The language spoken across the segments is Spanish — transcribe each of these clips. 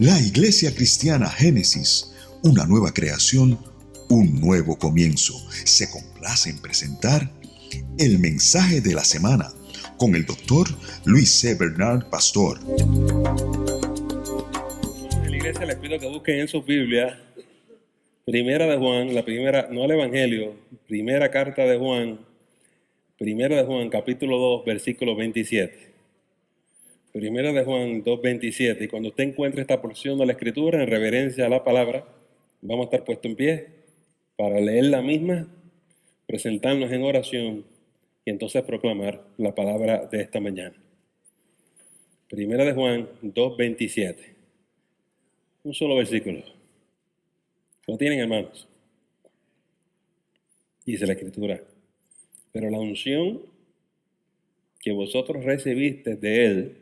La Iglesia Cristiana Génesis, una nueva creación, un nuevo comienzo, se complace en presentar el mensaje de la semana con el doctor Luis C. Bernard, pastor. En la iglesia les pido que busquen en sus Biblias Primera de Juan, la primera, no el Evangelio, primera carta de Juan, Primera de Juan, capítulo 2, versículo 27. Primera de Juan 2, 27. Y cuando usted encuentre esta porción de la Escritura, en reverencia a la palabra, vamos a estar puestos en pie para leer la misma, presentarnos en oración y entonces proclamar la palabra de esta mañana. Primera de Juan 2, 27. Un solo versículo. ¿Lo tienen, hermanos? Dice la Escritura: pero la unción que vosotros recibiste de Él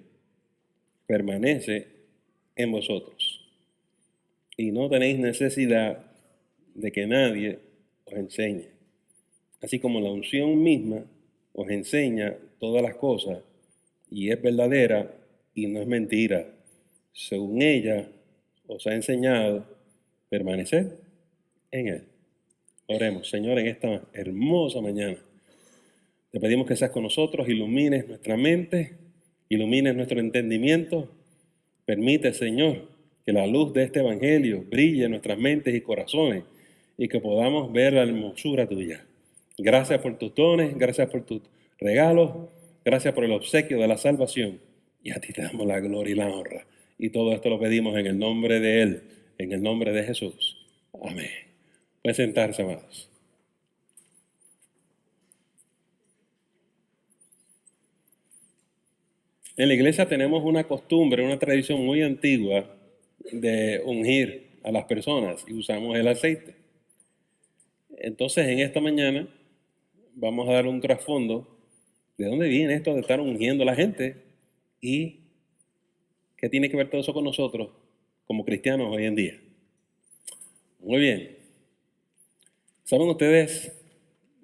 permanece en vosotros, y no tenéis necesidad de que nadie os enseñe. Así como la unción misma os enseña todas las cosas, y es verdadera y no es mentira, según ella os ha enseñado, permaneced en Él. Oremos. Señor, en esta hermosa mañana te pedimos que seas con nosotros, ilumines nuestra mente, ilumines nuestro entendimiento. Permite, Señor, que la luz de este evangelio brille en nuestras mentes y corazones y que podamos ver la hermosura tuya. Gracias por tus dones, gracias por tus regalos, gracias por el obsequio de la salvación, y a ti te damos la gloria y la honra. Y todo esto lo pedimos en el nombre de Él, en el nombre de Jesús. Amén. Pueden sentarse, amados. En la iglesia tenemos una costumbre, una tradición muy antigua de ungir a las personas y usamos el aceite. Entonces, en esta mañana vamos a dar un trasfondo de dónde viene esto de estar ungiendo a la gente y qué tiene que ver todo eso con nosotros como cristianos hoy en día. Muy bien. ¿Saben ustedes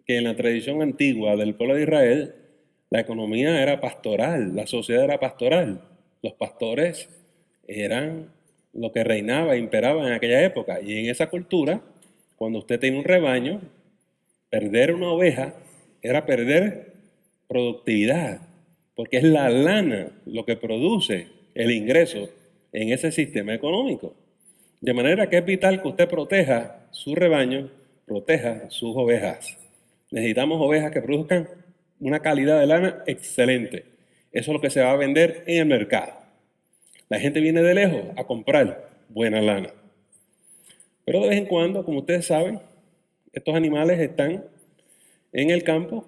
que en la tradición antigua del pueblo de Israel la economía era pastoral, la sociedad era pastoral? Los pastores eran lo que reinaba, imperaba en aquella época. Y en esa cultura, cuando usted tiene un rebaño, perder una oveja era perder productividad, porque es la lana lo que produce el ingreso en ese sistema económico. De manera que es vital que usted proteja su rebaño, proteja sus ovejas. Necesitamos ovejas que produzcan una calidad de lana excelente. Eso es lo que se va a vender en el mercado. La gente viene de lejos a comprar buena lana. Pero de vez en cuando, como ustedes saben, estos animales están en el campo,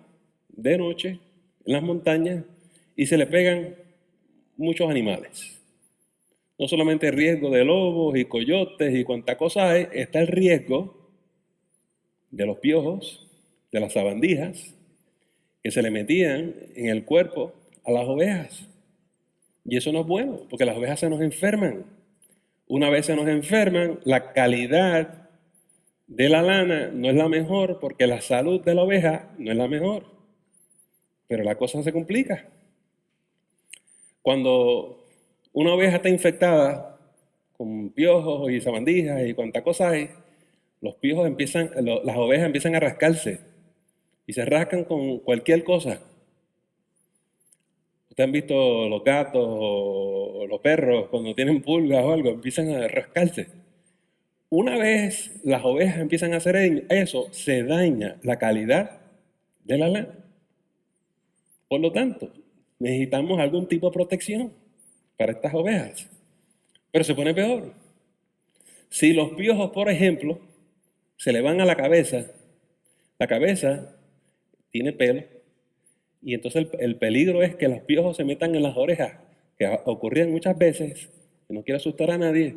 de noche, en las montañas, y se le pegan muchos animales. No solamente el riesgo de lobos y coyotes y cuanta cosa hay, está el riesgo de los piojos, de las sabandijas, que se le metían en el cuerpo a las ovejas. Y eso no es bueno, porque las ovejas se nos enferman. Una vez se nos enferman, la calidad de la lana no es la mejor, porque la salud de la oveja no es la mejor. Pero la cosa se complica. Cuando una oveja está infectada con piojos y sabandijas y cuanta cosa hay, las ovejas empiezan a rascarse y se rascan con cualquier cosa. Ustedes han visto los gatos o los perros cuando tienen pulgas o algo, empiezan a rascarse. Una vez las ovejas empiezan a hacer eso, se daña la calidad de la lana. Por lo tanto, necesitamos algún tipo de protección para estas ovejas. Pero se pone peor. Si los piojos, por ejemplo, se le van a la cabeza tiene pelo, y entonces el peligro es que los piojos se metan en las orejas, que ocurrían muchas veces, que no quiero asustar a nadie,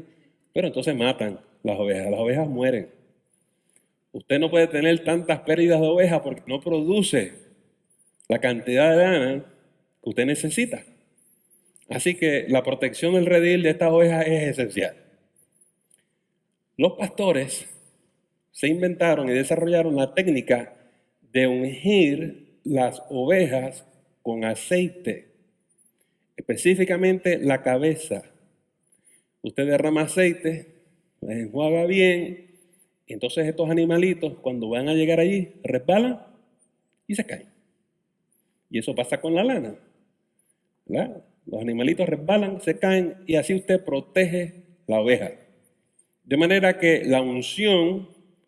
pero entonces matan las ovejas mueren. Usted no puede tener tantas pérdidas de ovejas porque no produce la cantidad de lana que usted necesita. Así que la protección del redil de estas ovejas es esencial. Los pastores se inventaron y desarrollaron la técnica de ungir las ovejas con aceite, específicamente la cabeza usted derrama aceite, les enjuaga bien, y entonces estos animalitos cuando van a llegar allí resbalan y se caen. Y eso pasa con la lana, ¿verdad? Los animalitos resbalan, se caen y así usted protege la oveja. De manera que la unción,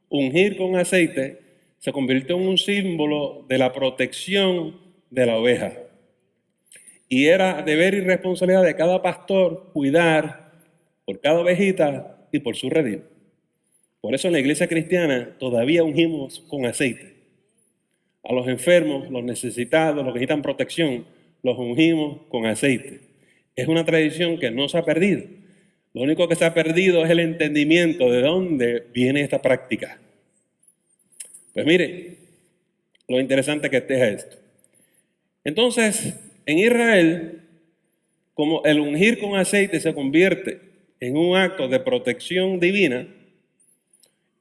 ungir con aceite, se convirtió en un símbolo de la protección de la oveja. Y era deber y responsabilidad de cada pastor cuidar por cada ovejita y por su redil. Por eso en la iglesia cristiana todavía ungimos con aceite. A los enfermos, los necesitados, los que necesitan protección, los ungimos con aceite. Es una tradición que no se ha perdido. Lo único que se ha perdido es el entendimiento de dónde viene esta práctica. Pues mire, lo interesante que es esto. Entonces, en Israel, como el ungir con aceite se convierte en un acto de protección divina,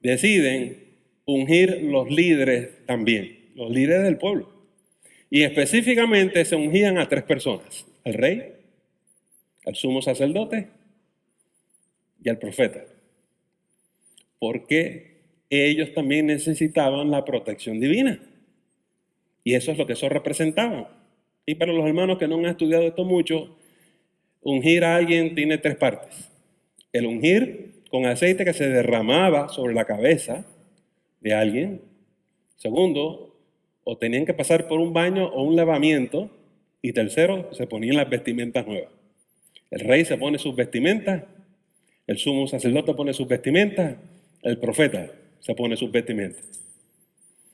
deciden ungir los líderes también, los líderes del pueblo. Y específicamente se ungían a 3 personas: al rey, al sumo sacerdote y al profeta. Porque ellos también necesitaban la protección divina. Y eso es lo que eso representaba. Y para los hermanos que no han estudiado esto mucho, ungir a alguien tiene 3 partes. El ungir con aceite que se derramaba sobre la cabeza de alguien. Segundo, o tenían que pasar por un baño o un lavamiento. Y tercero, se ponían las vestimentas nuevas. El rey se pone sus vestimentas, el sumo sacerdote pone sus vestimentas, el profeta se pone sus vestimentas.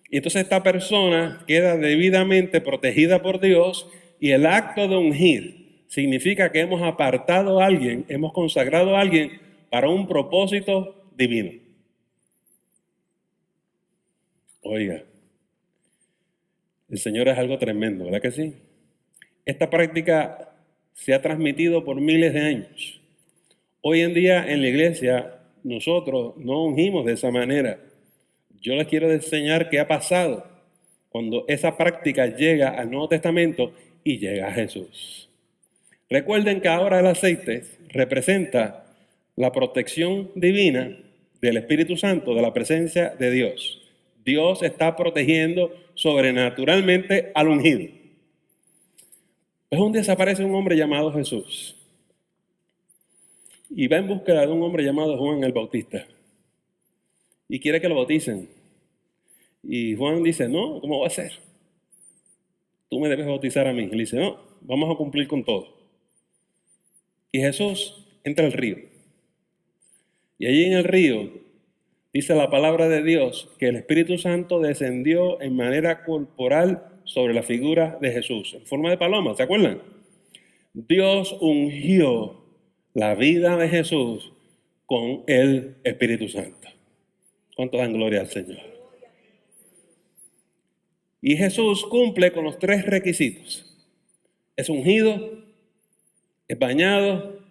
Y entonces esta persona queda debidamente protegida por Dios, y el acto de ungir significa que hemos apartado a alguien, hemos consagrado a alguien para un propósito divino. Oiga, el Señor es algo tremendo, ¿verdad que sí? Esta práctica se ha transmitido por miles de años. Hoy en día en la iglesia nosotros no ungimos de esa manera. Yo les quiero enseñar qué ha pasado cuando esa práctica llega al Nuevo Testamento y llega a Jesús. Recuerden que ahora el aceite representa la protección divina del Espíritu Santo, de la presencia de Dios. Dios está protegiendo sobrenaturalmente al ungido. Pues un día desaparece un hombre llamado Jesús y va en búsqueda de un hombre llamado Juan el Bautista y quiere que lo bauticen. Y Juan dice: no, ¿cómo va a ser? Tú me debes bautizar a mí. Él dice: no, vamos a cumplir con todo. Y Jesús entra al río. Y allí en el río dice la palabra de Dios que el Espíritu Santo descendió en manera corporal sobre la figura de Jesús, en forma de paloma, ¿se acuerdan? Dios ungió la vida de Jesús con el Espíritu Santo. ¿Cuánto dan gloria al Señor? Y Jesús cumple con los 3 requisitos. Es ungido, es bañado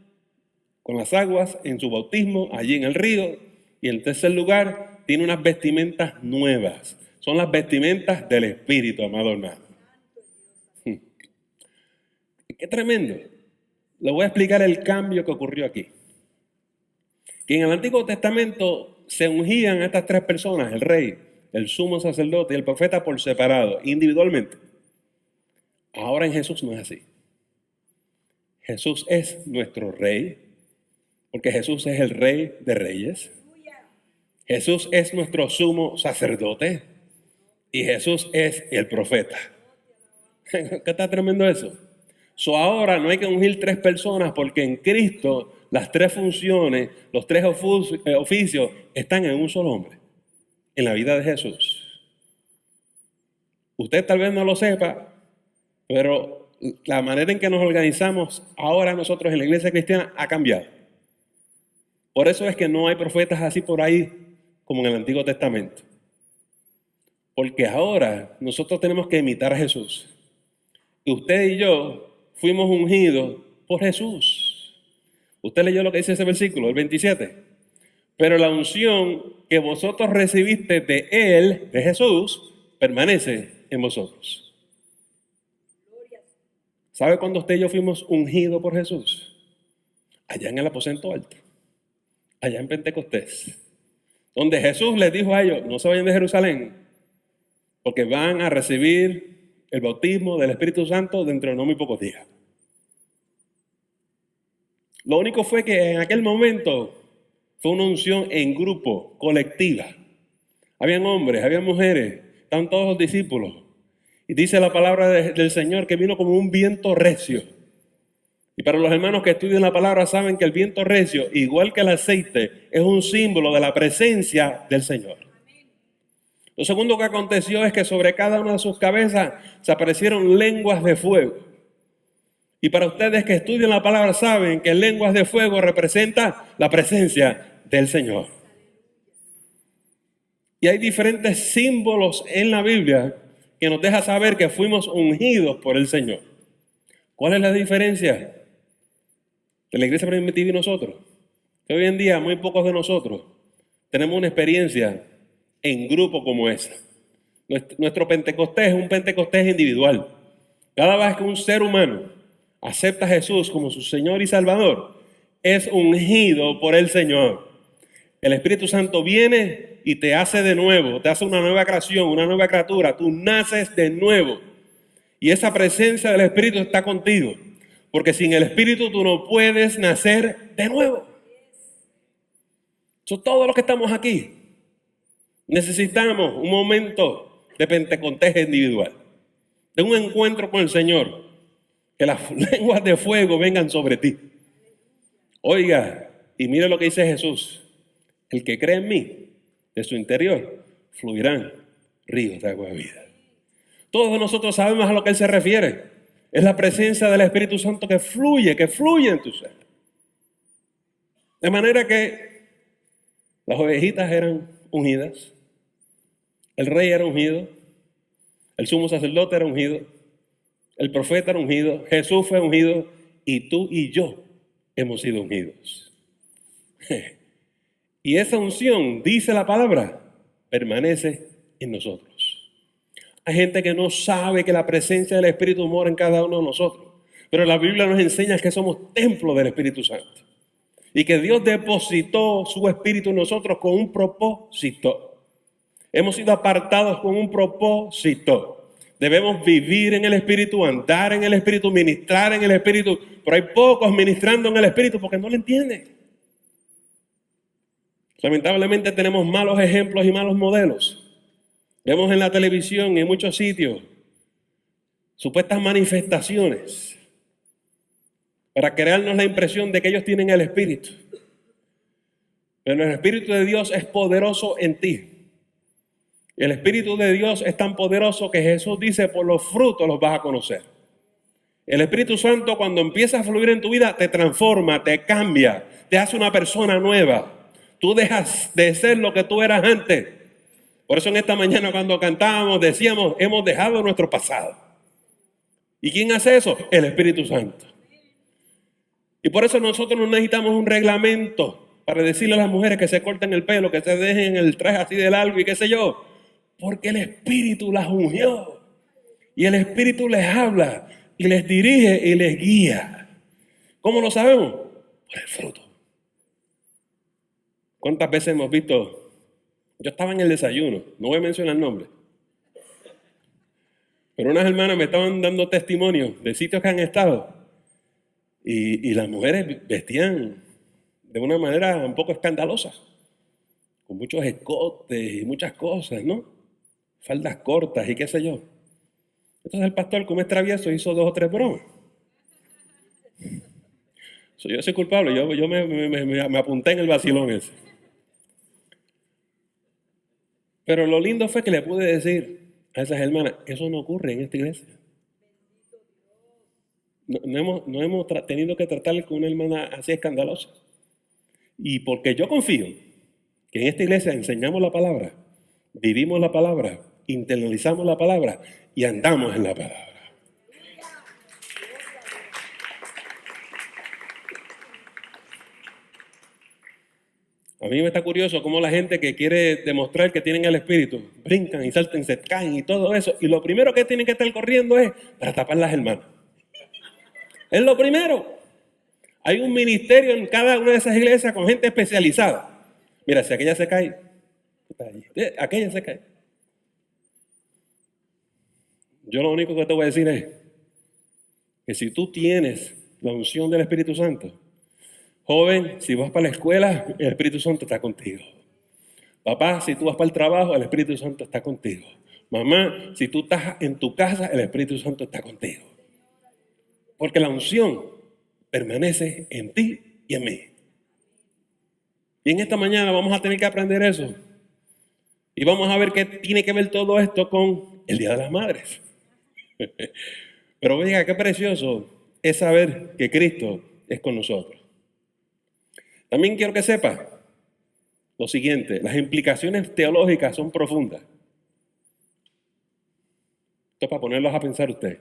con las aguas en su bautismo allí en el río, y en tercer lugar tiene unas vestimentas nuevas. Son las vestimentas del Espíritu, amado hermano. Qué tremendo. Le voy a explicar el cambio que ocurrió aquí. Que en el Antiguo Testamento se ungían a estas 3 personas: el rey, el sumo sacerdote y el profeta por separado, individualmente. Ahora en Jesús no es así. Jesús es nuestro rey, porque Jesús es el rey de reyes. Jesús es nuestro sumo sacerdote y Jesús es el profeta. ¿Qué está tremendo eso? Ahora no hay que ungir 3 personas, porque en Cristo las 3 funciones, los 3 oficios están en un solo hombre, en la vida de Jesús. Usted tal vez no lo sepa, pero la manera en que nos organizamos ahora nosotros en la iglesia cristiana ha cambiado. Por eso es que no hay profetas así por ahí como en el Antiguo Testamento. Porque ahora nosotros tenemos que imitar a Jesús. Y usted y yo fuimos ungidos por Jesús. Usted leyó lo que dice ese versículo, el 27. Pero la unción que vosotros recibiste de Él, de Jesús, permanece en vosotros. ¿Sabe cuándo usted y yo fuimos ungidos por Jesús? Allá en el aposento alto. allá en Pentecostés, donde Jesús les dijo a ellos, no se vayan de Jerusalén, porque van a recibir el bautismo del Espíritu Santo dentro de no muy pocos días. Lo único fue que en aquel momento fue una unción en grupo, colectiva. Habían hombres, habían mujeres, estaban todos los discípulos. Y dice la palabra del Señor que vino como un viento recio. Y para los hermanos que estudian la palabra saben que el viento recio, igual que el aceite, es un símbolo de la presencia del Señor. Lo segundo que aconteció es que sobre cada una de sus cabezas se aparecieron lenguas de fuego. Y para ustedes que estudian la palabra saben que lenguas de fuego representa la presencia del Señor. Y hay diferentes símbolos en la Biblia que nos deja saber que fuimos ungidos por el Señor. ¿Cuál es la diferencia de la iglesia primitiva y nosotros? Que hoy en día muy pocos de nosotros tenemos una experiencia en grupo como esa. Nuestro Pentecostés es un Pentecostés individual. Cada vez que un ser humano acepta a Jesús como su Señor y Salvador, es ungido por el Señor. El Espíritu Santo viene y te hace de nuevo, te hace una nueva creación, una nueva criatura. Tú naces de nuevo. Y esa presencia del Espíritu está contigo. Porque sin el Espíritu tú no puedes nacer de nuevo. Todos los que estamos aquí necesitamos un momento de Pentecostés individual, de un encuentro con el Señor, que las lenguas de fuego vengan sobre ti. Oiga, y mire lo que dice Jesús: el que cree en mí, de su interior fluirán ríos de agua de vida. Todos nosotros sabemos a lo que Él se refiere. Es la presencia del Espíritu Santo que fluye en tu ser. De manera que las ovejitas eran ungidas, el rey era ungido, el sumo sacerdote era ungido, el profeta era ungido, Jesús fue ungido y tú y yo hemos sido ungidos. Y esa unción, dice la palabra, permanece en nosotros. Hay gente que no sabe que la presencia del Espíritu mora en cada uno de nosotros. Pero la Biblia nos enseña que somos templo del Espíritu Santo. Y que Dios depositó su Espíritu en nosotros con un propósito. Hemos sido apartados con un propósito. Debemos vivir en el Espíritu, andar en el Espíritu, ministrar en el Espíritu. Pero hay pocos ministrando en el Espíritu porque no lo entienden. Lamentablemente tenemos malos ejemplos y malos modelos. Vemos en la televisión y en muchos sitios supuestas manifestaciones para crearnos la impresión de que ellos tienen el Espíritu. Pero el Espíritu de Dios es poderoso en ti. El Espíritu de Dios es tan poderoso que Jesús dice: por los frutos los vas a conocer. El Espíritu Santo, cuando empieza a fluir en tu vida, te transforma, te cambia, te hace una persona nueva. Tú dejas de ser lo que tú eras antes. Por eso en esta mañana cuando cantábamos decíamos: hemos dejado nuestro pasado. ¿Y quién hace eso? El Espíritu Santo. Y por eso nosotros no necesitamos un reglamento para decirle a las mujeres que se corten el pelo, que se dejen el traje así de largo y qué sé yo. Porque el Espíritu las ungió. Y el Espíritu les habla y les dirige y les guía. ¿Cómo lo sabemos? Por el fruto. ¿Cuántas veces hemos visto? Yo estaba en el desayuno, no voy a mencionar el nombre, pero unas hermanas me estaban dando testimonio de sitios que han estado y las mujeres vestían de una manera un poco escandalosa, con muchos escotes y muchas cosas, ¿no? Faldas cortas y qué sé yo. Entonces el pastor, como es travieso, hizo 2 o 3 bromas. Yo soy culpable, yo me apunté en el vacilón ese. Pero lo lindo fue que le pude decir a esas hermanas: eso no ocurre en esta iglesia. No hemos tenido que tratar con una hermana así escandalosa. Y porque yo confío que en esta iglesia enseñamos la palabra, vivimos la palabra, internalizamos la palabra y andamos en la palabra. A mí me está curioso cómo la gente que quiere demostrar que tienen el Espíritu brincan y saltan, se caen y todo eso. Y lo primero que tienen que estar corriendo es para tapar las hermanas. Es lo primero. Hay un ministerio en cada una de esas iglesias con gente especializada. Mira, si aquella se cae, aquella se cae. Yo lo único que te voy a decir es que si tú tienes la unción del Espíritu Santo, joven, si vas para la escuela, el Espíritu Santo está contigo. Papá, si tú vas para el trabajo, el Espíritu Santo está contigo. Mamá, si tú estás en tu casa, el Espíritu Santo está contigo. Porque la unción permanece en ti y en mí. Y en esta mañana vamos a tener que aprender eso. Y vamos a ver qué tiene que ver todo esto con el Día de las Madres. Pero oiga, qué precioso es saber que Cristo es con nosotros. También quiero que sepa lo siguiente, las implicaciones teológicas son profundas. Esto es para ponerlos a pensar usted.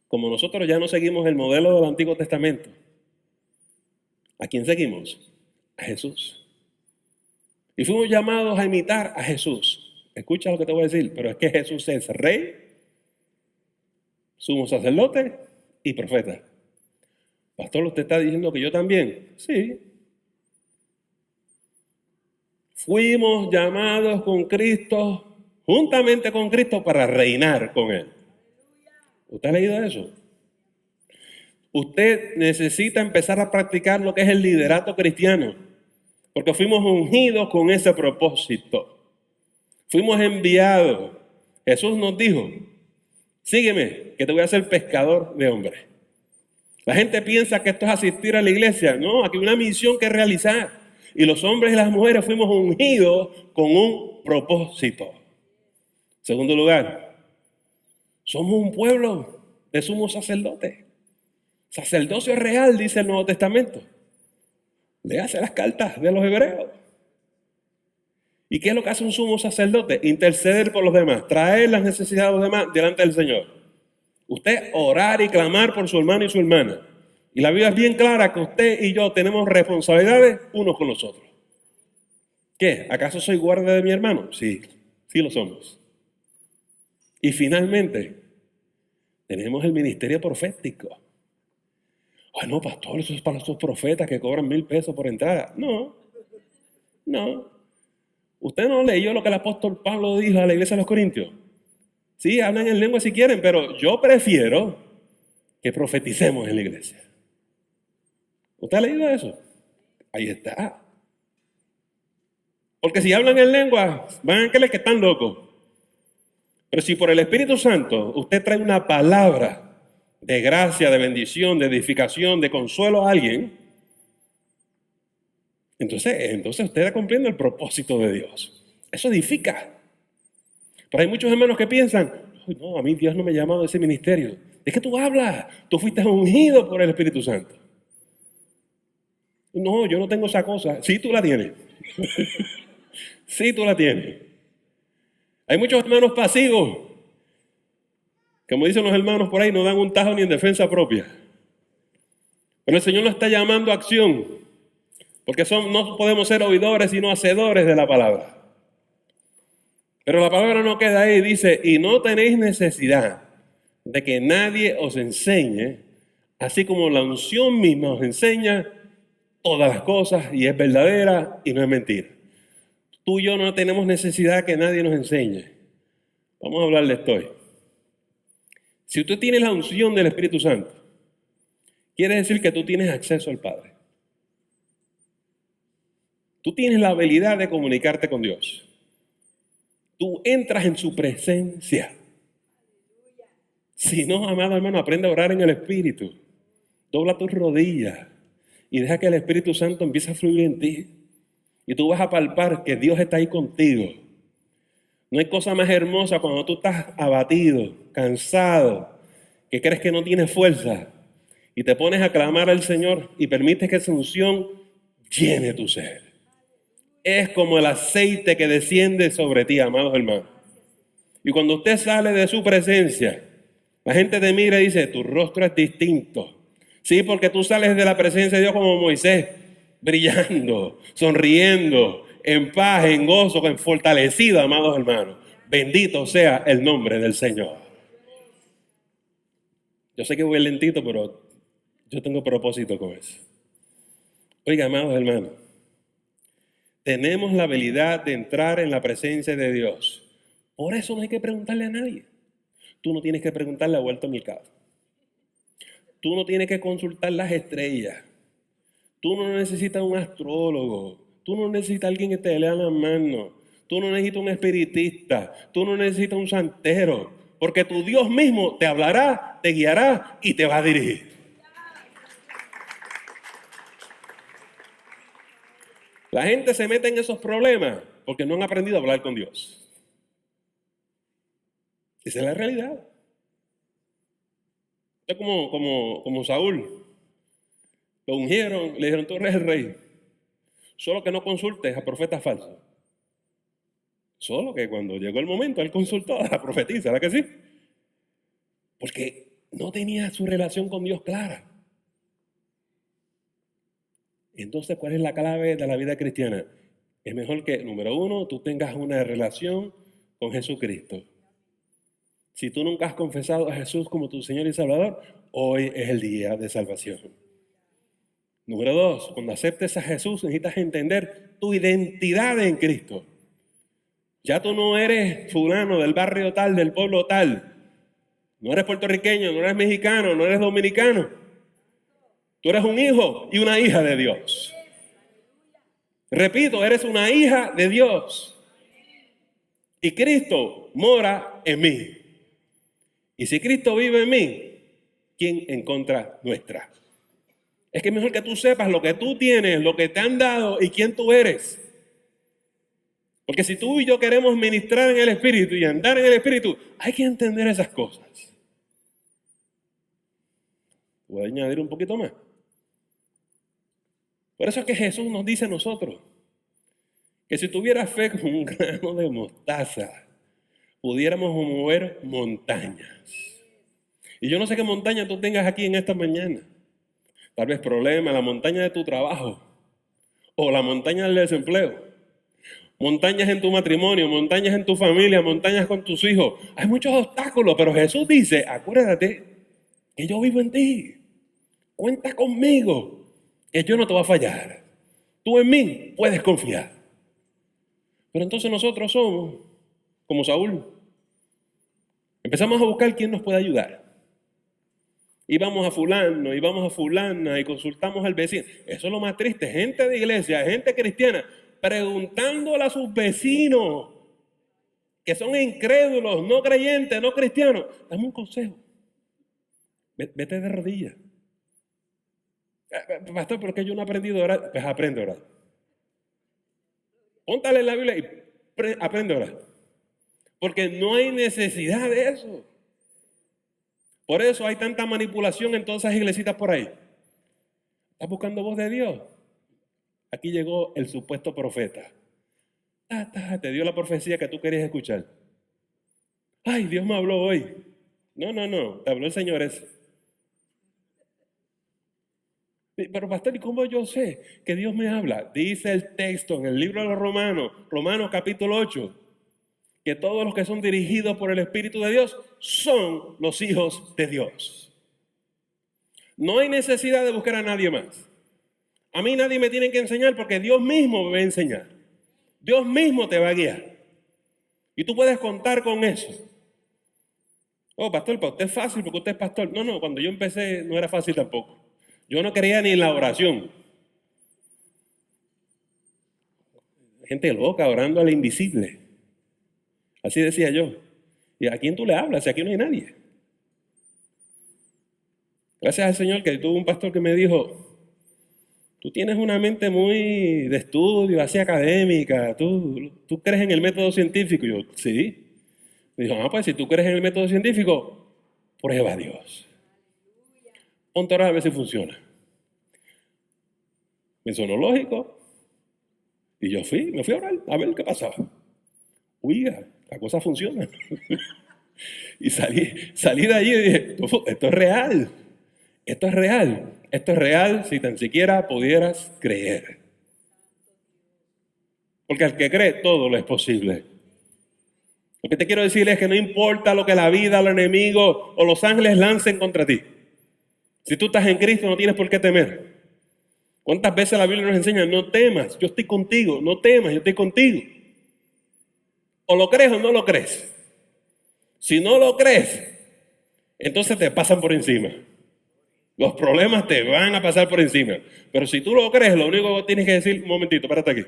Como nosotros ya no seguimos el modelo del Antiguo Testamento, ¿a quién seguimos? A Jesús. Y fuimos llamados a imitar a Jesús. Escucha lo que te voy a decir, pero es que Jesús es rey, sumo sacerdote y profeta. Pastor, ¿usted está diciendo que yo también? Sí. Fuimos llamados con Cristo, juntamente con Cristo, para reinar con Él. ¿Usted ha leído eso? Usted necesita empezar a practicar lo que es el liderato cristiano, porque fuimos ungidos con ese propósito. Fuimos enviados. Jesús nos dijo, sígueme, que te voy a hacer pescador de hombres. La gente piensa que esto es asistir a la iglesia. No, aquí hay una misión que realizar. Y los hombres y las mujeres fuimos ungidos con un propósito. Segundo lugar, somos un pueblo de sumos sacerdotes. Sacerdocio real, dice el Nuevo Testamento. Léase las cartas de los hebreos. ¿Y qué es lo que hace un sumo sacerdote? Interceder por los demás, traer las necesidades de los demás delante del Señor. Usted orar y clamar por su hermano y su hermana. Y la Biblia es bien clara que usted y yo tenemos responsabilidades unos con los otros. ¿Qué? ¿Acaso soy guardia de mi hermano? Sí, sí lo somos. Y finalmente, tenemos el ministerio profético. Ay, no, pastor, eso es para esos profetas que cobran 1,000 pesos por entrada. No. ¿Usted no leyó lo que el apóstol Pablo dijo a la iglesia de los Corintios? Sí, hablan en lengua si quieren, pero yo prefiero que profeticemos en la iglesia. ¿Usted ha leído eso? Ahí está. Porque si hablan en lengua, van a creer que están locos. Pero si por el Espíritu Santo usted trae una palabra de gracia, de bendición, de edificación, de consuelo a alguien, entonces usted está cumpliendo el propósito de Dios. Eso edifica. Pero hay muchos hermanos que piensan, no, a mí Dios no me ha llamado a ese ministerio. Es que tú hablas, tú fuiste ungido por el Espíritu Santo. No, yo no tengo esa cosa. Sí, tú la tienes. Sí, tú la tienes. Hay muchos hermanos pasivos. Como dicen los hermanos por ahí, no dan un tajo ni en defensa propia. Pero el Señor nos está llamando a acción. Porque no podemos ser oidores, sino hacedores de la palabra. Pero la palabra no queda ahí. Dice, y no tenéis necesidad de que nadie os enseñe, así como la unción misma os enseña todas las cosas y es verdadera y no es mentira. Tú y yo no tenemos necesidad que nadie nos enseñe. Vamos a hablar de esto hoy. Si usted tiene la unción del Espíritu Santo, quiere decir que tú tienes acceso al Padre. Tú tienes la habilidad de comunicarte con Dios. Tú entras en su presencia. Si no, amado hermano, aprende a orar en el Espíritu. Dobla tus rodillas y deja que el Espíritu Santo empiece a fluir en ti. Y tú vas a palpar que Dios está ahí contigo. No hay cosa más hermosa cuando tú estás abatido, cansado, que crees que no tienes fuerza y te pones a clamar al Señor y permites que esa unción llene tu ser. Es como el aceite que desciende sobre ti, amados hermanos. Y cuando usted sale de su presencia, la gente te mira y dice, tu rostro es distinto. Sí, porque tú sales de la presencia de Dios como Moisés, brillando, sonriendo, en paz, en gozo, en fortalecido, amados hermanos. Bendito sea el nombre del Señor. Yo sé que voy lentito, pero Yo tengo propósito con eso. Oiga, amados hermanos, tenemos la habilidad de entrar en la presencia de Dios. Por eso no hay que preguntarle a nadie. Tú no tienes que preguntarle a Walter Mercado. Tú no tienes que consultar las estrellas. Tú no necesitas un astrólogo. Tú no necesitas alguien que te lea las manos. Tú no necesitas un espiritista. Tú no necesitas un santero. Porque tu Dios mismo te hablará, te guiará y te va a dirigir. La gente se mete en esos problemas porque no han aprendido a hablar con Dios. Esa es la realidad. Es como Saúl. Lo ungieron, le dijeron, tú eres el rey. Solo que no consultes a profetas falsos. Solo que cuando llegó el momento, él consultó a la profetisa, ¿verdad que sí? Porque no tenía su relación con Dios clara. Entonces, ¿cuál es la clave de la vida cristiana? Es mejor que, número uno, tú tengas una relación con Jesucristo. Si tú nunca has confesado a Jesús como tu Señor y Salvador, hoy es el día de salvación. Número dos, cuando aceptes a Jesús necesitas entender tu identidad en Cristo. Ya tú no eres fulano del barrio tal, del pueblo tal. No eres puertorriqueño, no eres mexicano, no eres dominicano. Tú eres un hijo y una hija de Dios. Repito, eres una hija de Dios. Y Cristo mora en mí. Y si Cristo vive en mí, ¿quién en contra nuestra? Es que es mejor que tú sepas lo que tú tienes, lo que te han dado y quién tú eres. Porque si tú y yo queremos ministrar en el Espíritu y andar en el Espíritu, hay que entender esas cosas. Voy a añadir un poquito más. Por eso es que Jesús nos dice a nosotros que si tuviera fe como un grano de mostaza, pudiéramos mover montañas. Y yo no sé qué montaña tú tengas aquí en esta mañana. Tal vez problema, la montaña de tu trabajo o la montaña del desempleo. Montañas en tu matrimonio, montañas en tu familia, montañas con tus hijos. Hay muchos obstáculos, pero Jesús dice, acuérdate que yo vivo en ti. Cuenta conmigo, que yo no te voy a fallar. Tú en mí puedes confiar. Pero entonces nosotros somos como Saúl. Empezamos a buscar quién nos puede ayudar. Íbamos a fulano, íbamos a fulana y consultamos al vecino. Eso es lo más triste. Gente de iglesia, gente cristiana, preguntándole a sus vecinos que son incrédulos, no creyentes, no cristianos. Dame un consejo. Vete de rodillas. Pastor, ¿por qué yo no he aprendido a orar? Pues aprende a orar. Póntale la Biblia y aprende a orar. Porque no hay necesidad de eso. Por eso hay tanta manipulación en todas esas iglesitas por ahí. ¿Estás buscando voz de Dios? Aquí llegó el supuesto profeta. Te dio la profecía que tú querías escuchar. Ay, Dios me habló hoy. No, te habló el Señor ese. Pero pastor, ¿y cómo yo sé que Dios me habla? Dice el texto en el libro de los Romanos, Romanos capítulo 8, que todos los que son dirigidos por el Espíritu de Dios son los hijos de Dios. No hay necesidad de buscar a nadie más. A mí nadie me tiene que enseñar porque Dios mismo me va a enseñar. Dios mismo te va a guiar. Y tú puedes contar con eso. Oh, pastor, para usted es fácil porque usted es pastor. No, cuando yo empecé no era fácil tampoco. Yo no creía ni en la oración. Gente loca orando al invisible. Así decía yo. ¿Y a quién tú le hablas? Si aquí no hay nadie. Gracias al Señor que tuve un pastor que me dijo, tú tienes una mente muy de estudio, así académica, tú crees en el método científico. Y yo, sí. Me dijo, pues si tú crees en el método científico, prueba a Dios. Ponte a orar a ver si funciona. Me sonó lógico. Y yo me fui a orar a ver qué pasaba. Oiga, la cosa funciona. Y salí de allí y dije, esto es real. Esto es real. Esto es real si tan siquiera pudieras creer. Porque al que cree, todo lo es posible. Lo que te quiero decir es que no importa lo que la vida, el enemigo o los ángeles lancen contra ti. Si tú estás en Cristo, no tienes por qué temer. ¿Cuántas veces la Biblia nos enseña? No temas, yo estoy contigo. No temas, yo estoy contigo. O lo crees o no lo crees. Si no lo crees, entonces te pasan por encima. Los problemas te van a pasar por encima. Pero si tú lo crees, lo único que tienes que decir, un momentito, párate aquí.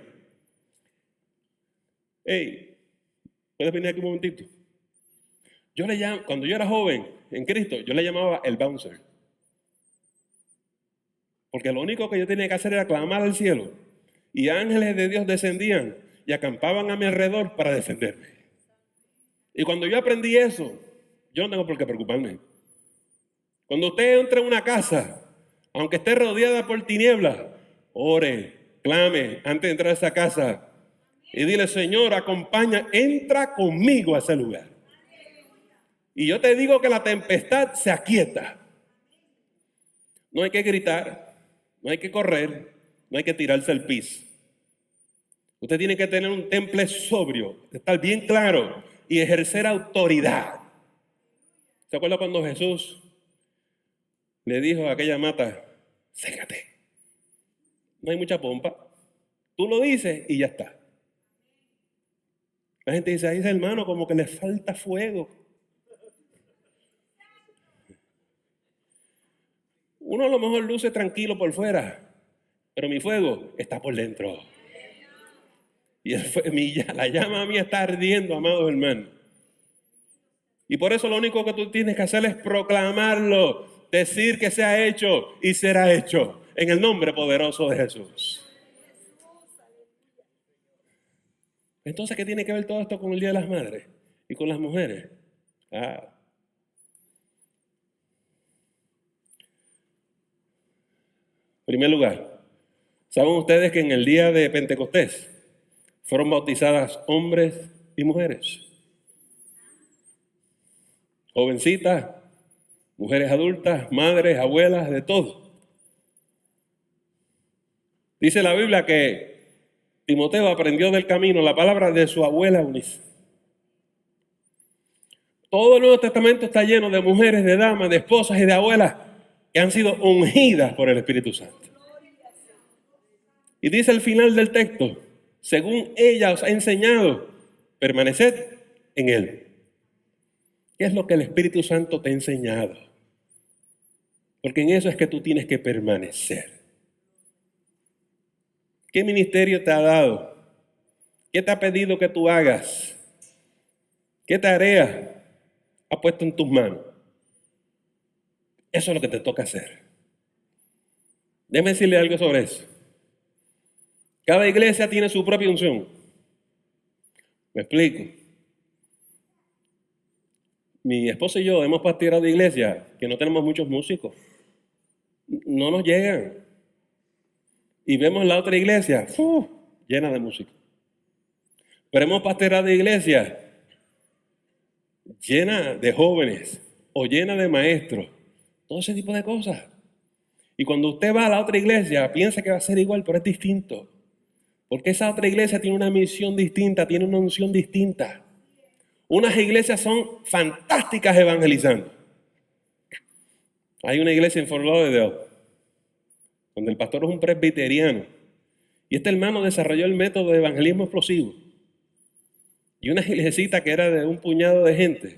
Hey, ¿puedes venir aquí un momentito? Yo le llamo, cuando yo era joven en Cristo, yo le llamaba el bouncer. Porque lo único que yo tenía que hacer era clamar al cielo. Y ángeles de Dios descendían y acampaban a mi alrededor para defenderme. Y cuando yo aprendí eso, yo no tengo por qué preocuparme. Cuando usted entra en una casa, aunque esté rodeada por tinieblas, ore, clame antes de entrar a esa casa y dile, Señor, acompaña, entra conmigo a ese lugar. Y yo te digo que la tempestad se aquieta. No hay que gritar, no hay que correr, no hay que tirarse al piso. Usted tiene que tener un temple sobrio, estar bien claro y ejercer autoridad. ¿Se acuerda cuando Jesús le dijo a aquella mata, sécate? No hay mucha pompa. Tú lo dices y ya está. La gente dice, ahí ese hermano como que le falta fuego. Uno a lo mejor luce tranquilo por fuera, pero mi fuego está por dentro. Y la llama mía está ardiendo, amados hermanos. Y por eso lo único que tú tienes que hacer es proclamarlo, decir que se ha hecho y será hecho en el nombre poderoso de Jesús. Entonces, ¿qué tiene que ver todo esto con el Día de las Madres y con las mujeres? En primer lugar, ¿saben ustedes que en el día de Pentecostés fueron bautizadas hombres y mujeres? Jovencitas, mujeres adultas, madres, abuelas, de todo. Dice la Biblia que Timoteo aprendió del camino la palabra de su abuela Eunice. Todo el Nuevo Testamento está lleno de mujeres, de damas, de esposas y de abuelas que han sido ungidas por el Espíritu Santo. Y dice al final del texto, según ella os ha enseñado, permaneced en él. ¿Qué es lo que el Espíritu Santo te ha enseñado? Porque en eso es que tú tienes que permanecer. ¿Qué ministerio te ha dado? ¿Qué te ha pedido que tú hagas? ¿Qué tarea ha puesto en tus manos? Eso es lo que te toca hacer. Déjeme decirle algo sobre eso. Cada iglesia tiene su propia unción. Me explico. Mi esposa y yo hemos pastoreado iglesia que no tenemos muchos músicos. No nos llegan. Y vemos la otra iglesia llena de músicos. Pero hemos pastoreado iglesia llena de jóvenes o llena de maestros. Todo ese tipo de cosas. Y cuando usted va a la otra iglesia, piensa que va a ser igual, pero es distinto. Porque esa otra iglesia tiene una misión distinta, tiene una unción distinta. Unas iglesias son fantásticas evangelizando. Hay una iglesia en Fort Lauderdale, donde el pastor es un presbiteriano. Y este hermano desarrolló el método de evangelismo explosivo. Y una iglesita que era de un puñado de gente,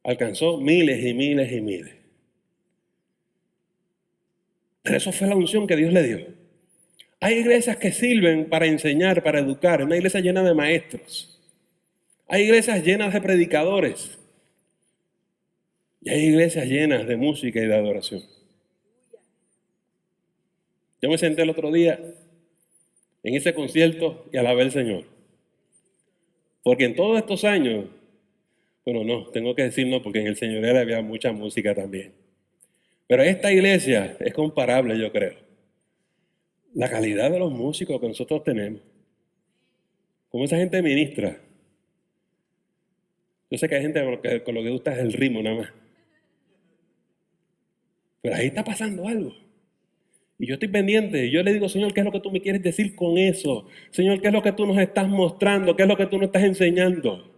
alcanzó miles y miles y miles. Pero eso fue la unción que Dios le dio. Hay iglesias que sirven para enseñar, para educar. Una iglesia llena de maestros. Hay iglesias llenas de predicadores. Y hay iglesias llenas de música y de adoración. Yo me senté el otro día en ese concierto y alabé al Señor. Porque en todos estos años, bueno, no, tengo que decir no, porque en el Señorial había mucha música también. Pero esta iglesia es comparable, yo creo. La calidad de los músicos que nosotros tenemos. Como esa gente ministra. Yo sé que hay gente con lo que gusta es el ritmo nada más. Pero ahí está pasando algo. Y yo estoy pendiente. Yo le digo, Señor, ¿qué es lo que tú me quieres decir con eso? Señor, ¿qué es lo que tú nos estás mostrando? ¿Qué es lo que tú nos estás enseñando?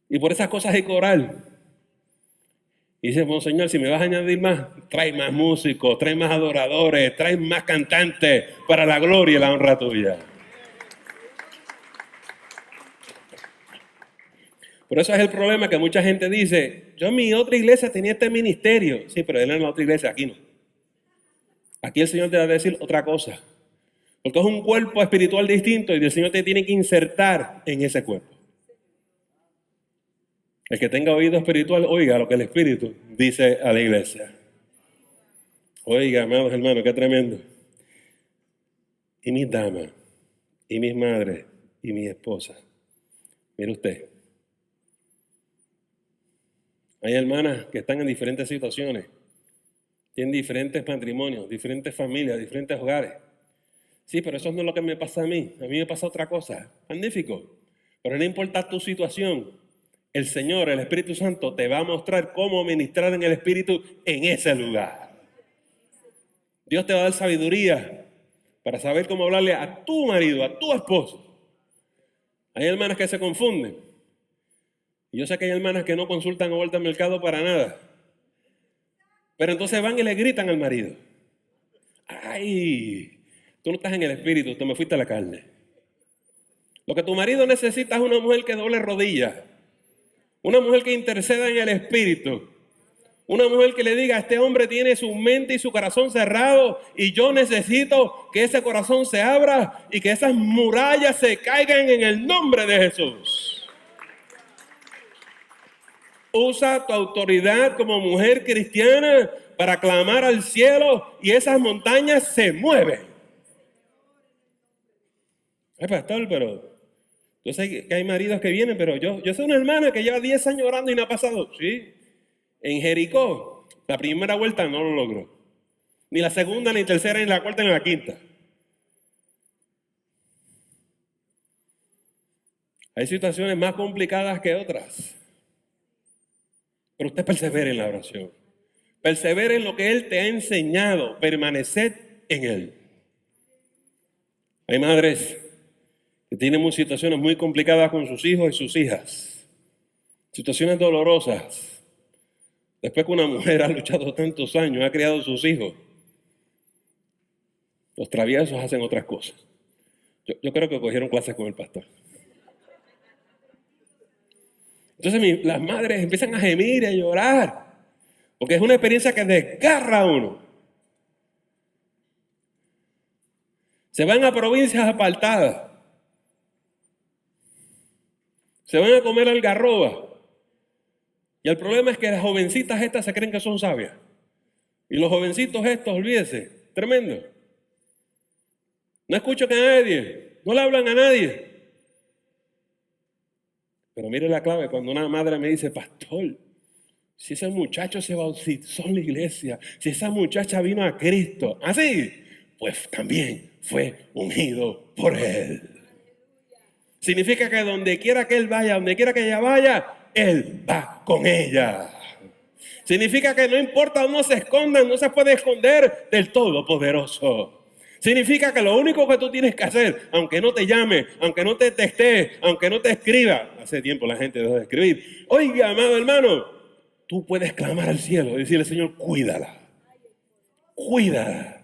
Y por esas cosas hay que orar. Y dice, bueno, Señor, si me vas a añadir más, trae más músicos, trae más adoradores, trae más cantantes para la gloria y la honra tuya. Por eso es el problema que mucha gente dice, yo en mi otra iglesia tenía este ministerio. Sí, pero él en la otra iglesia, aquí no. Aquí el Señor te va a decir otra cosa. Porque es un cuerpo espiritual distinto y el Señor te tiene que insertar en ese cuerpo. El que tenga oído espiritual, oiga lo que el Espíritu dice a la iglesia. Oiga, amados hermanos, qué tremendo. Y mis damas, y mis madres, y mis esposas. Mire usted. Hay hermanas que están en diferentes situaciones. Tienen diferentes matrimonios, diferentes familias, diferentes hogares. Sí, pero eso no es lo que me pasa a mí. A mí me pasa otra cosa. Magnífico. Pero no importa tu situación. El Señor, el Espíritu Santo, te va a mostrar cómo ministrar en el Espíritu en ese lugar. Dios te va a dar sabiduría para saber cómo hablarle a tu marido, a tu esposo. Hay hermanas que se confunden. Y yo sé que hay hermanas que no consultan a vuelta al mercado para nada. Pero entonces van y le gritan al marido. ¡Ay! Tú no estás en el Espíritu, tú me fuiste a la carne. Lo que tu marido necesita es una mujer que doble rodillas. Una mujer que interceda en el Espíritu. Una mujer que le diga, este hombre tiene su mente y su corazón cerrado y yo necesito que ese corazón se abra y que esas murallas se caigan en el nombre de Jesús. Usa tu autoridad como mujer cristiana para clamar al cielo y esas montañas se mueven. Ay, pastor, pero yo sé que hay maridos que vienen, pero yo soy una hermana que lleva 10 años orando y no ha pasado. Sí, en Jericó, la primera vuelta no lo logró. Ni la segunda, ni tercera, ni la cuarta, ni la quinta. Hay situaciones más complicadas que otras. Pero usted persevere en la oración. Persevere en lo que Él te ha enseñado. Permaneced en Él. Hay madres que tienen situaciones muy complicadas con sus hijos y sus hijas. Situaciones dolorosas. Después que una mujer ha luchado tantos años, ha criado sus hijos, los traviesos hacen otras cosas. Yo creo que cogieron clases con el pastor. Entonces las madres empiezan a gemir y a llorar, porque es una experiencia que desgarra a uno. Se van a provincias apartadas. Se van a comer algarroba. Y el problema es que las jovencitas estas se creen que son sabias. Y los jovencitos estos, olvídese, tremendo. No escuchan a nadie, no le hablan a nadie. Pero mire la clave, cuando una madre me dice, pastor, si ese muchacho se bautizó en la iglesia, si esa muchacha vino a Cristo, así, pues también fue ungido por Él. Significa que donde quiera que Él vaya, donde quiera que ella vaya, Él va con ella. Significa que no importa dónde se escondan, no se puede esconder del Todopoderoso. Significa que lo único que tú tienes que hacer, aunque no te llame, aunque no te textee, aunque no te escriba, hace tiempo la gente dejó de escribir. Oiga, amado hermano, tú puedes clamar al cielo y decirle, Señor, cuídala. Cuídala.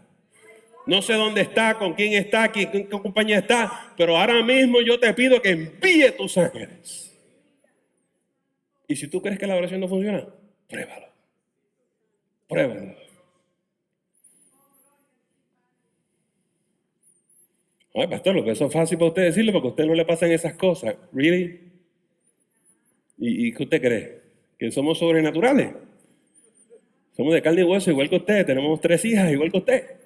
No sé dónde está, con quién está, qué compañía está, pero ahora mismo yo te pido que envíe tus ángeles. Y si tú crees que la oración no funciona, pruébalo. Pruébalo. Ay, pastor, lo que eso es fácil para usted decirlo porque a usted no le pasan esas cosas. ¿Really? ¿Y qué usted cree? ¿Que somos sobrenaturales? Somos de carne y hueso igual que usted. Tenemos 3 hijas igual que usted.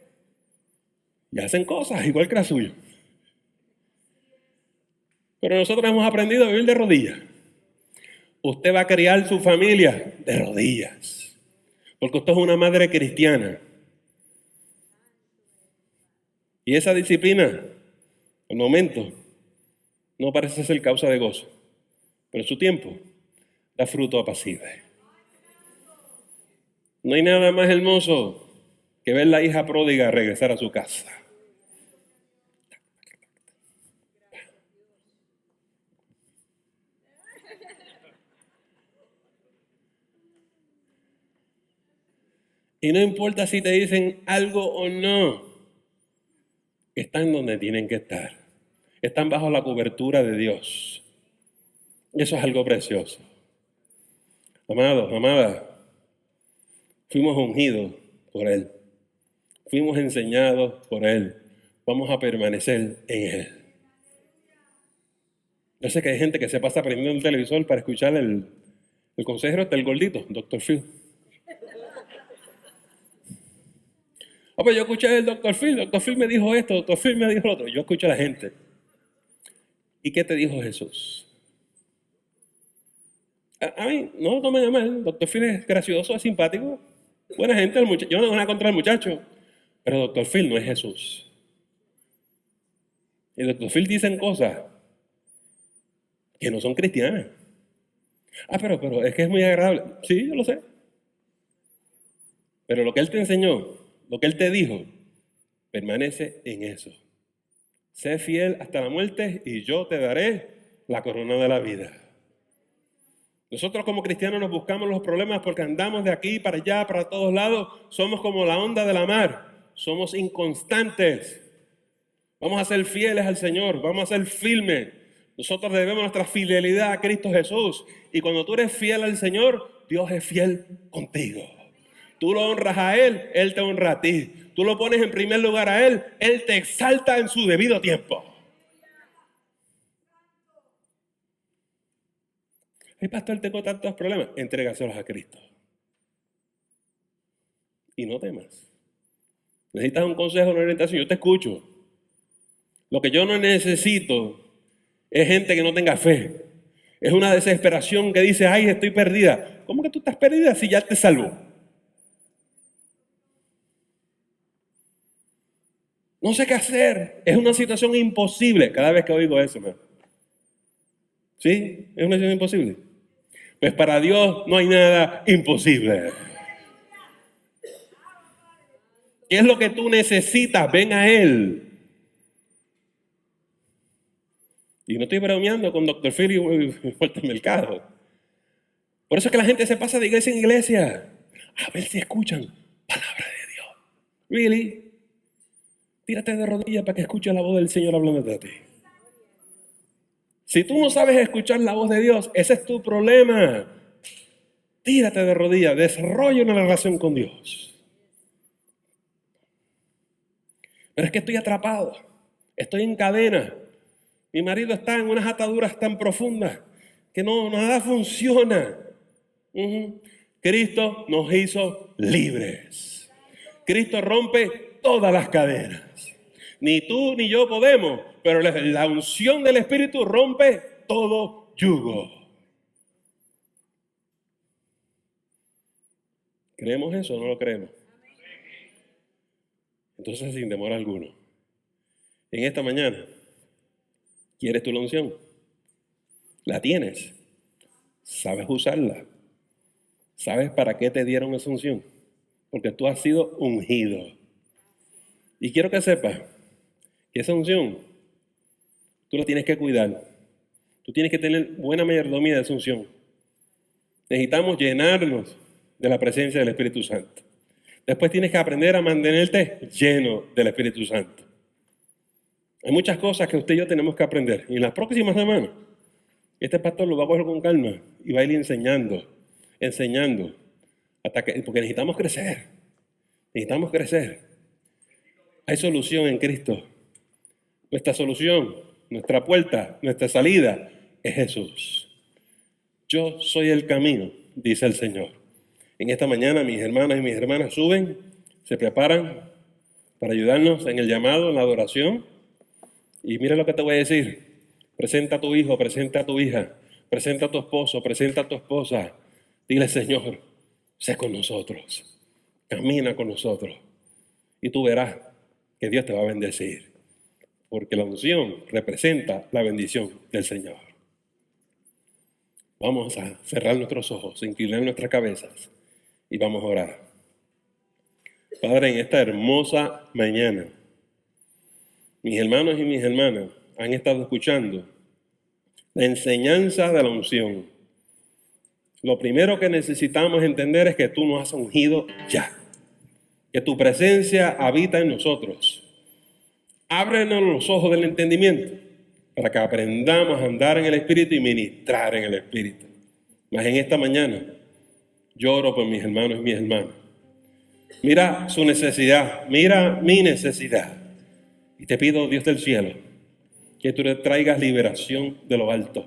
Y hacen cosas igual que la suya. Pero nosotros hemos aprendido a vivir de rodillas. Usted va a criar su familia de rodillas. Porque usted es una madre cristiana. Y esa disciplina, al momento, no parece ser causa de gozo. Pero en su tiempo, da fruto apacible. No hay nada más hermoso que ver la hija pródiga regresar a su casa. Y no importa si te dicen algo o no, están donde tienen que estar. Están bajo la cobertura de Dios. Eso es algo precioso. Amados, amadas, fuimos ungidos por Él. Fuimos enseñados por Él. Vamos a permanecer en Él. Yo sé que hay gente que se pasa prendiendo el televisor para escuchar el consejero del gordito, Dr. Phil. Pues yo escuché el Dr. Phil me dijo esto, Dr. Phil me dijo lo otro. Yo escucho a la gente. ¿Y qué te dijo Jesús? A mí, no lo tomen a mal, Dr. Phil es gracioso, es simpático, buena gente, yo no tengo nada contra el muchacho, pero Dr. Phil no es Jesús. Y Dr. Phil dicen cosas que no son cristianas. Pero es que es muy agradable. Sí, yo lo sé. Pero lo que Él te enseñó, lo que Él te dijo, permanece en eso. Sé fiel hasta la muerte y yo te daré la corona de la vida. Nosotros como cristianos nos buscamos los problemas porque andamos de aquí para allá, para todos lados. Somos como la onda de la mar. Somos inconstantes. Vamos a ser fieles al Señor. Vamos a ser firmes. Nosotros debemos nuestra fidelidad a Cristo Jesús. Y cuando tú eres fiel al Señor, Dios es fiel contigo. Tú lo honras a Él, Él te honra a ti. Tú lo pones en primer lugar a Él, Él te exalta en su debido tiempo. Ay, pastor, tengo tantos problemas. Entrégaselos a Cristo. Y no temas. Necesitas un consejo, una orientación. Yo te escucho. Lo que yo no necesito es gente que no tenga fe. Es una desesperación que dice, ay, estoy perdida. ¿Cómo que tú estás perdida si ya te salvó? No sé qué hacer. Es una situación imposible. Cada vez que oigo eso, ¿no? ¿Sí? Es una situación imposible. Pues para Dios no hay nada imposible. ¿Qué es lo que tú necesitas? Ven a Él. Y no estoy bromeando con Dr. Phil y Walter Mercado. Por eso es que la gente se pasa de iglesia en iglesia. A ver si escuchan palabra de Dios. ¿Really? Tírate de rodillas para que escuches la voz del Señor hablando de ti. Si tú no sabes escuchar la voz de Dios, ese es tu problema. Tírate de rodillas, desarrolla una relación con Dios. Pero es que estoy atrapado, estoy en cadena. Mi marido está en unas ataduras tan profundas que nada funciona. Cristo nos hizo libres. Cristo rompe todas las cadenas. Ni tú ni yo podemos, pero la unción del Espíritu rompe todo yugo. ¿Creemos eso o no lo creemos? Entonces, sin temor alguno, en esta mañana, ¿quieres tu unción? ¿La tienes? ¿Sabes usarla? ¿Sabes para qué te dieron esa unción? Porque tú has sido ungido. Y quiero que sepas que esa unción, tú la tienes que cuidar. Tú tienes que tener buena mayordomía de esa unción. Necesitamos llenarnos de la presencia del Espíritu Santo. Después tienes que aprender a mantenerte lleno del Espíritu Santo. Hay muchas cosas que usted y yo tenemos que aprender. Y en las próximas semanas, este pastor lo va a coger con calma y va a ir enseñando, porque necesitamos crecer. Necesitamos crecer. Hay solución en Cristo. Nuestra solución, nuestra puerta, nuestra salida es Jesús. Yo soy el camino, dice el Señor. En esta mañana mis hermanas y mis hermanas suben, se preparan para ayudarnos en el llamado, en la adoración. Y mira lo que te voy a decir. Presenta a tu hijo, presenta a tu hija, presenta a tu esposo, presenta a tu esposa. Dile, Señor, sé con nosotros, camina con nosotros. Y tú verás que Dios te va a bendecir. Porque la unción representa la bendición del Señor. Vamos a cerrar nuestros ojos, inclinar nuestras cabezas y vamos a orar. Padre, en esta hermosa mañana, mis hermanos y mis hermanas han estado escuchando la enseñanza de la unción. Lo primero que necesitamos entender es que tú nos has ungido ya. que tu presencia habita en nosotros. Ábrenos los ojos del entendimiento para que aprendamos a andar en el Espíritu y ministrar en el Espíritu. Mas en esta mañana yo oro por mis hermanos y mis hermanas. Mira su necesidad, mira mi necesidad. Y te pido, Dios del cielo, que tú le traigas liberación de lo alto,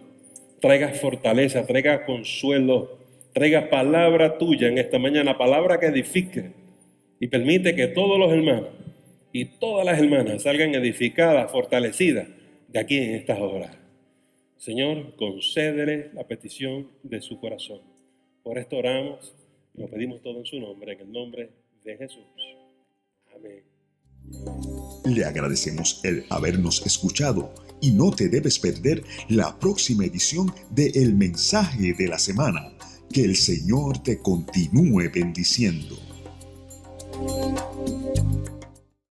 traigas fortaleza, traigas consuelo, traigas palabra tuya en esta mañana, palabra que edifique y permite que todos los hermanos y todas las hermanas salgan edificadas, fortalecidas de aquí en estas horas. Señor, concédele la petición de su corazón. Por esto oramos y lo pedimos todo en su nombre, en el nombre de Jesús. Amén. Le agradecemos el habernos escuchado y no te debes perder la próxima edición de El Mensaje de la Semana. Que el Señor te continúe bendiciendo.